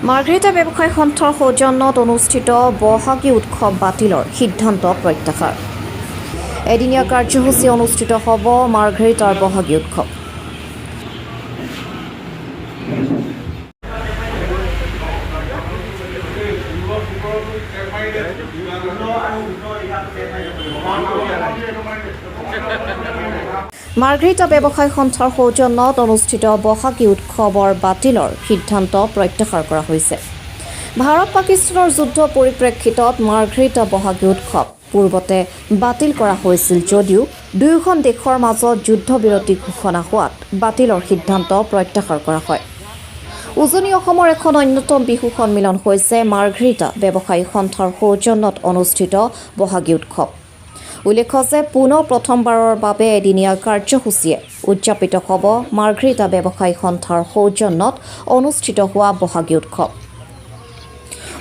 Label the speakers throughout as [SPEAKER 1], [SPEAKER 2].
[SPEAKER 1] মাৰ্ঘেৰিটা ব্যৱসায়ী সন্থাৰ সৌজন্যত অনুষ্ঠিত বহাগী উৎসৱ বাতিলৰ সিদ্ধান্ত প্ৰত্যাহাৰ। এদিনীয়া কাৰ্যসূচী অনুষ্ঠিত হ'ব মাৰ্ঘেৰিটাৰ বহাগী উৎসৱ। মাৰ্ঘেৰিটা ব্যৱসায়ী সন্থাৰ সৌজন্যত অনুষ্ঠিত বহাগী উৎসৱৰ বাতিলৰ সিদ্ধান্ত প্ৰত্যাহাৰ কৰা হৈছে। ভাৰত পাকিস্তানৰ যুদ্ধ পৰিপ্ৰেক্ষিতত মাৰ্ঘেৰিটা বহাগী উৎসৱ পূৰ্বতে বাতিল কৰা হৈছিল যদিও দুয়োখন দেশৰ মাজত যুদ্ধবিৰতি ঘোষণা হোৱাত বাতিলৰ সিদ্ধান্ত প্ৰত্যাহাৰ কৰা হয়। উজনি অসমৰ এখন অন্যতম বিহু সন্মিলন হৈছে মাৰ্ঘেৰিটা ব্যৱসায়ী সন্থাৰ সৌজন্যত অনুষ্ঠিত বহাগী উৎসৱ। উল্লেখ্য যে পুনৰ প্ৰথমবাৰৰ বাবে এদিনীয়া কাৰ্যসূচীয়ে উদযাপিত হ'ব মাৰ্ঘেৰিটা ব্যৱসায়ী সন্থাৰ সৌজন্যত অনুষ্ঠিত হোৱা বহাগী উৎসৱ।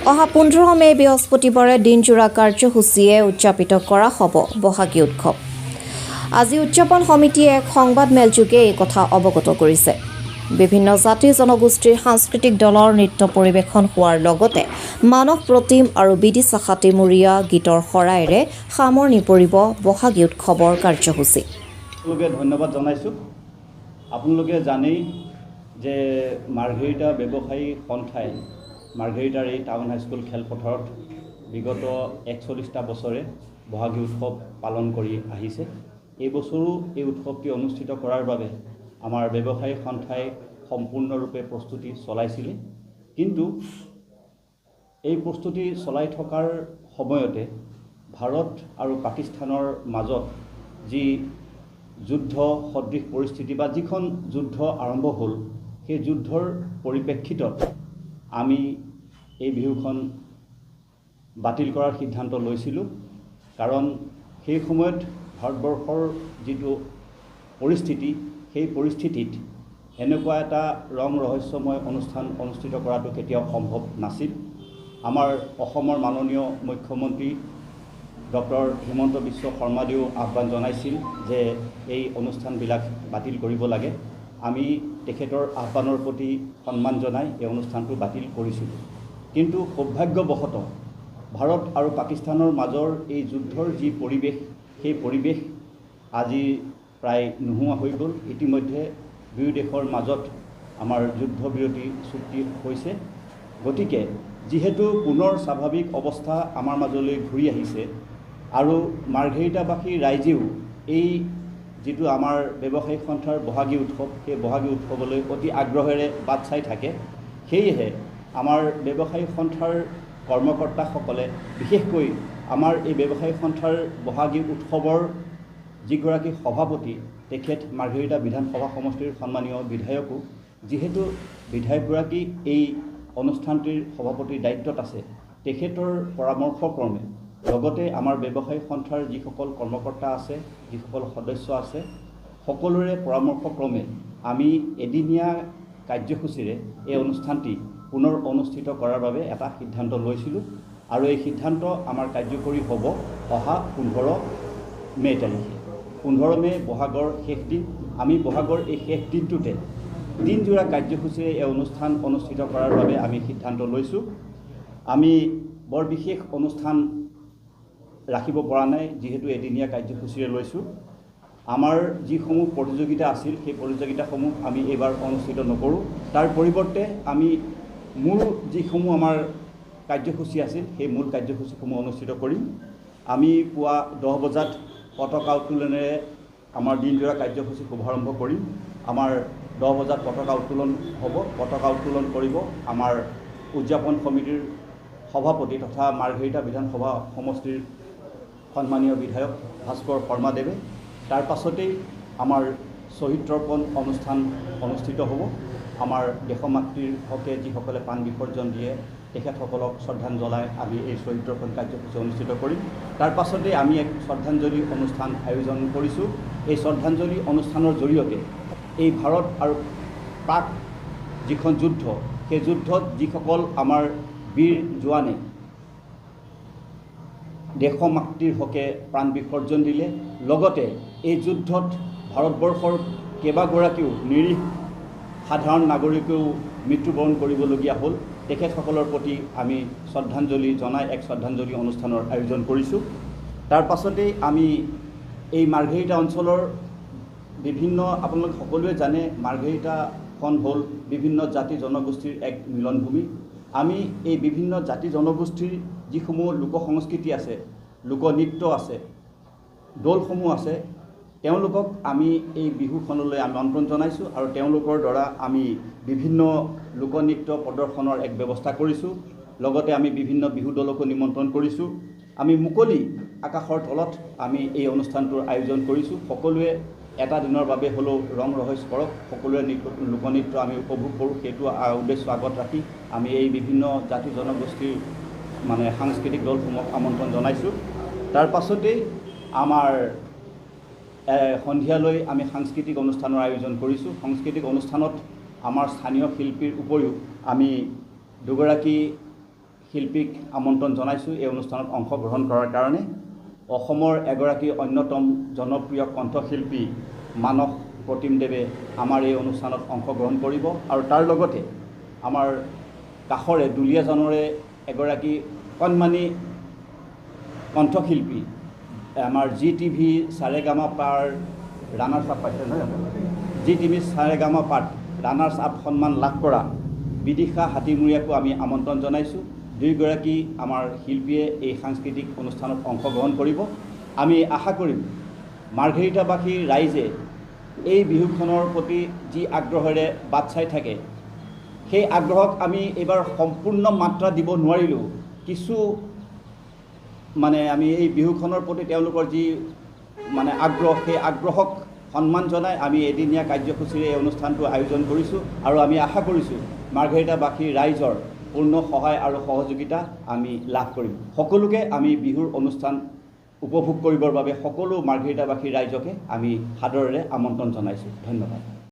[SPEAKER 1] অহা 15 মে বৃহস্পতিবাৰে দিনজোৰা কাৰ্যসূচীয়ে উদযাপিত কৰা হ'ব বহাগী উৎসৱ। আজি উদযাপন সমিতিয়ে এক সংবাদমেলযোগে এই কথা অৱগত কৰিছে। বিভিন্ন জাতি জনগোষ্ঠীৰ সাংস্কৃতিক দলৰ নৃত্য পৰিৱেশন হোৱাৰ লগতে মানস প্ৰতিম আৰু বিদিশা খাতিমূৰীয়া গীতৰ শৰাইৰে সামৰণি পৰিব বহাগী উৎসৱৰ কাৰ্যসূচী।
[SPEAKER 2] ধন্যবাদ জনাইছোঁ। আপোনালোকে জানেই যে মাৰ্ঘেৰিটা ব্যৱসায়ী সন্থাই মাৰ্ঘেৰিটাৰ এই টাউন হাইস্কুল খেলপথাৰত বিগত 41টা বছৰে বহাগী উৎসৱ পালন কৰি আহিছে। এই বছৰো এই উৎসৱটি অনুষ্ঠিত কৰাৰ বাবে আমাৰ ব্যৱসায়ী সন্থাই সম্পূৰ্ণৰূপে প্ৰস্তুতি চলাইছিলে। কিন্তু এই প্ৰস্তুতি চলাই থকাৰ সময়তে ভাৰত আৰু পাকিস্তানৰ মাজত যি যুদ্ধ সদৃশ পৰিস্থিতি বা যিখন যুদ্ধ আৰম্ভ হ'ল, সেই যুদ্ধৰ পৰিপ্ৰেক্ষিতত আমি এই বিহুখন বাতিল কৰাৰ সিদ্ধান্ত লৈছিলোঁ। কাৰণ সেই সময়ত ভাৰতবৰ্ষৰ যিটো পৰিস্থিতি, সেই পৰিস্থিতিত এনেকুৱা এটা ৰং ৰহস্যময় অনুষ্ঠান অনুষ্ঠিত কৰাটো কেতিয়াও সম্ভৱ নাছিল। আমাৰ অসমৰ মাননীয় মুখ্যমন্ত্ৰী ডক্টৰ হিমন্ত বিশ্ব শৰ্মাদেৱেও আহ্বান জনাইছিল যে এই অনুষ্ঠানবিলাক বাতিল কৰিব লাগে। আমি তেখেতৰ আহ্বানৰ প্ৰতি সন্মান জনাই এই অনুষ্ঠানটো বাতিল কৰিছিলোঁ। কিন্তু সৌভাগ্যবশতঃ ভাৰত আৰু পাকিস্তানৰ মাজৰ এই যুদ্ধৰ যি পৰিৱেশ, সেই পৰিৱেশ আজি প্ৰায় নোহোৱা হৈ গ'ল। ইতিমধ্যে দুয়ো দেশৰ মাজত আমাৰ যুদ্ধবিৰতি চুক্তি হৈছে। গতিকে যিহেতু পুনৰ স্বাভাৱিক অৱস্থা আমাৰ মাজলৈ ঘূৰি আহিছে আৰু মাৰ্ঘেৰিটাবাসী ৰাইজেও এই যিটো আমাৰ ব্যৱসায়ী সন্থাৰ বহাগী উৎসৱ, সেই বহাগী উৎসৱলৈ অতি আগ্ৰহেৰে বাট চাই থাকে, সেয়েহে আমাৰ ব্যৱসায়ী সন্থাৰ কৰ্মকৰ্তাসকলে বিশেষকৈ আমাৰ এই ব্যৱসায়ী সন্থাৰ বহাগী উৎসৱৰ যিগৰাকী সভাপতি, তেখেত মাৰ্ঘেৰিটা বিধানসভা সমষ্টিৰ সন্মানীয় বিধায়কো, যিহেতু বিধায়কগৰাকী এই অনুষ্ঠানটিৰ সভাপতিৰ দায়িত্বত আছে, তেখেতৰ পৰামৰ্শক্ৰমে লগতে আমাৰ ব্যৱসায়ী সন্থাৰ যিসকল কৰ্মকৰ্তা আছে, যিসকল সদস্য আছে, সকলোৰে পৰামৰ্শক্ৰমে আমি এদিনীয়া কাৰ্যসূচীৰে এই অনুষ্ঠানটি পুনৰ অনুষ্ঠিত কৰাৰ বাবে এটা সিদ্ধান্ত লৈছিলোঁ। আৰু এই সিদ্ধান্ত আমাৰ কাৰ্যকৰী হ'ব অহা 15 মে তাৰিখে। 15 মে বহাগৰ শেষ দিন। আমি বহাগৰ এই শেষ দিনটোতে দিনজোৰা কাৰ্যসূচীৰে এই অনুষ্ঠান অনুষ্ঠিত কৰাৰ বাবে আমি সিদ্ধান্ত লৈছোঁ। আমি বৰ বিশেষ অনুষ্ঠান ৰাখিব পৰা নাই, যিহেতু এদিনীয়া কাৰ্যসূচীৰে লৈছোঁ। আমাৰ যিসমূহ প্ৰতিযোগিতা আছিল, সেই প্ৰতিযোগিতাসমূহ আমি এইবাৰ অনুষ্ঠিত নকৰোঁ। তাৰ পৰিৱৰ্তে আমি মূল যিসমূহ আমাৰ কাৰ্যসূচী আছিল, সেই মূল কাৰ্যসূচীসমূহ অনুষ্ঠিত কৰিম। আমি পুৱা 10 বজাত পতাকা উত্তোলনেৰে আমাৰ দিনজোৰা কাৰ্যসূচী শুভাৰম্ভ কৰিম। আমাৰ 10 বজাত পতাকা উত্তোলন হ'ব। পতাকা উত্তোলন কৰিব আমাৰ উদযাপন সমিতিৰ সভাপতি তথা মাৰ্ঘেৰিটা বিধানসভা সমষ্টিৰ সন্মানীয় বিধায়ক ভাস্কৰ শৰ্মাদেৱে। তাৰ পাছতেই আমাৰ শ্বহীদ তৰ্পণ অনুষ্ঠান অনুষ্ঠিত হ'ব। আমাৰ দেশমাতৃৰ হকে যিসকলে প্ৰাণ বিসৰ্জন দিয়ে, তেখেতসকলক শ্ৰদ্ধাঞ্জলি আমি এই শ্বহীদ তৰ্পণ কাৰ্যসূচী অনুষ্ঠিত কৰিম। তাৰ পাছতেই আমি এক শ্ৰদ্ধাঞ্জলি অনুষ্ঠান আয়োজন কৰিছোঁ। এই শ্ৰদ্ধাঞ্জলি অনুষ্ঠানৰ জৰিয়তে এই ভাৰত আৰু পাক যিখন যুদ্ধ, সেই যুদ্ধত যিসকল আমাৰ বীৰ জোৱানে দেশমাতৃৰ হকে প্ৰাণ বিসৰ্জন দিলে, লগতে এই যুদ্ধত ভাৰতবৰ্ষৰ কেইবাগৰাকীও নিৰীহ সাধাৰণ নাগৰিকেও মৃত্যুবৰণ কৰিবলগীয়া হ'ল তেখেতসকলৰ প্ৰতি আমি শ্ৰদ্ধাঞ্জলি জনাই এক শ্ৰদ্ধাঞ্জলি অনুষ্ঠানৰ আয়োজন কৰিছোঁ। তাৰ পাছতেই আমি এই মাৰ্ঘেৰিটা অঞ্চলৰ বিভিন্ন আপোনালোক সকলোৱে জানে মাৰ্ঘেৰিটাখন হ'ল বিভিন্ন জাতি জনগোষ্ঠীৰ এক মিলনভূমি। আমি এই বিভিন্ন জাতি জনগোষ্ঠীৰ যিসমূহ লোক সংস্কৃতি আছে, লোকনৃত্য আছে, দৌলসমূহ আছে, তেওঁলোকক আমি এই বিহুখনলৈ আমন্ত্ৰণ জনাইছোঁ আৰু তেওঁলোকৰ দ্বাৰা আমি বিভিন্ন লোকনৃত্য প্ৰদৰ্শনৰ এক ব্যৱস্থা কৰিছোঁ। লগতে আমি বিভিন্ন বিহু দলকো নিমন্ত্ৰণ কৰিছোঁ। আমি মুকলি আকাশৰ তলত আমি এই অনুষ্ঠানটোৰ আয়োজন কৰিছোঁ। সকলোৱে এটা দিনৰ বাবে হ'লেও ৰং ৰহস্য কৰক, সকলোৱে লোকনৃত্য আমি উপভোগ কৰোঁ, সেইটো উদ্দেশ্য আগত ৰাখি আমি এই বিভিন্ন জাতি জনগোষ্ঠীৰ সাংস্কৃতিক দলসমূহক আমন্ত্ৰণ জনাইছোঁ। তাৰ পাছতেই আমাৰ সন্ধিয়ালৈ আমি সাংস্কৃতিক অনুষ্ঠানৰ আয়োজন কৰিছোঁ। সাংস্কৃতিক অনুষ্ঠানত আমাৰ স্থানীয় শিল্পীৰ উপৰিও আমি দুগৰাকী শিল্পীক আমন্ত্ৰণ জনাইছোঁ এই অনুষ্ঠানত অংশগ্ৰহণ কৰাৰ কাৰণে। অসমৰ এগৰাকী অন্যতম জনপ্ৰিয় কণ্ঠশিল্পী মানস প্ৰতিমদেৱে আমাৰ এই অনুষ্ঠানত অংশগ্ৰহণ কৰিব আৰু তাৰ লগতে আমাৰ কাষৰে দুলীয়াজানৰে এগৰাকী কণমানি কণ্ঠশিল্পী আমাৰ GTV সাৰেগামাপাৰ ৰানাৰ্ছ আপ পাইছে নহয় জানো, GTV সাৰেগামাপাত ৰানাৰ্ছ আপ সন্মান লাভ কৰা বিদিশা হাতীমূৰীয়াকো আমি আমন্ত্ৰণ জনাইছোঁ। দুয়োগৰাকী আমাৰ শিল্পীয়ে এই সাংস্কৃতিক অনুষ্ঠানত অংশগ্ৰহণ কৰিব। আমি আশা কৰিম মাৰ্ঘেৰিটাবাসীৰ ৰাইজে এই বিহুখনৰ প্ৰতি যি আগ্ৰহেৰে বাট চাই থাকে, সেই আগ্ৰহক আমি এইবাৰ সম্পূৰ্ণ মাত্ৰা দিব নোৱাৰিলেও কিছু আমি এই বিহুখনৰ প্ৰতি তেওঁলোকৰ যি আগ্ৰহ, সেই আগ্ৰহক সন্মান জনাই আমি এদিনীয়া কাৰ্যসূচীৰে এই অনুষ্ঠানটো আয়োজন কৰিছোঁ আৰু আমি আশা কৰিছোঁ মাৰ্ঘেৰিটাবাসীৰ ৰাইজৰ পূৰ্ণ সহায় আৰু সহযোগিতা আমি লাভ কৰিম। সকলোকে আমি বিহুৰ অনুষ্ঠান উপভোগ কৰিবৰ বাবে সকলো মাৰ্ঘেৰিটাবাসীৰ ৰাইজকে আমি সাদৰেৰে আমন্ত্ৰণ জনাইছোঁ। ধন্যবাদ।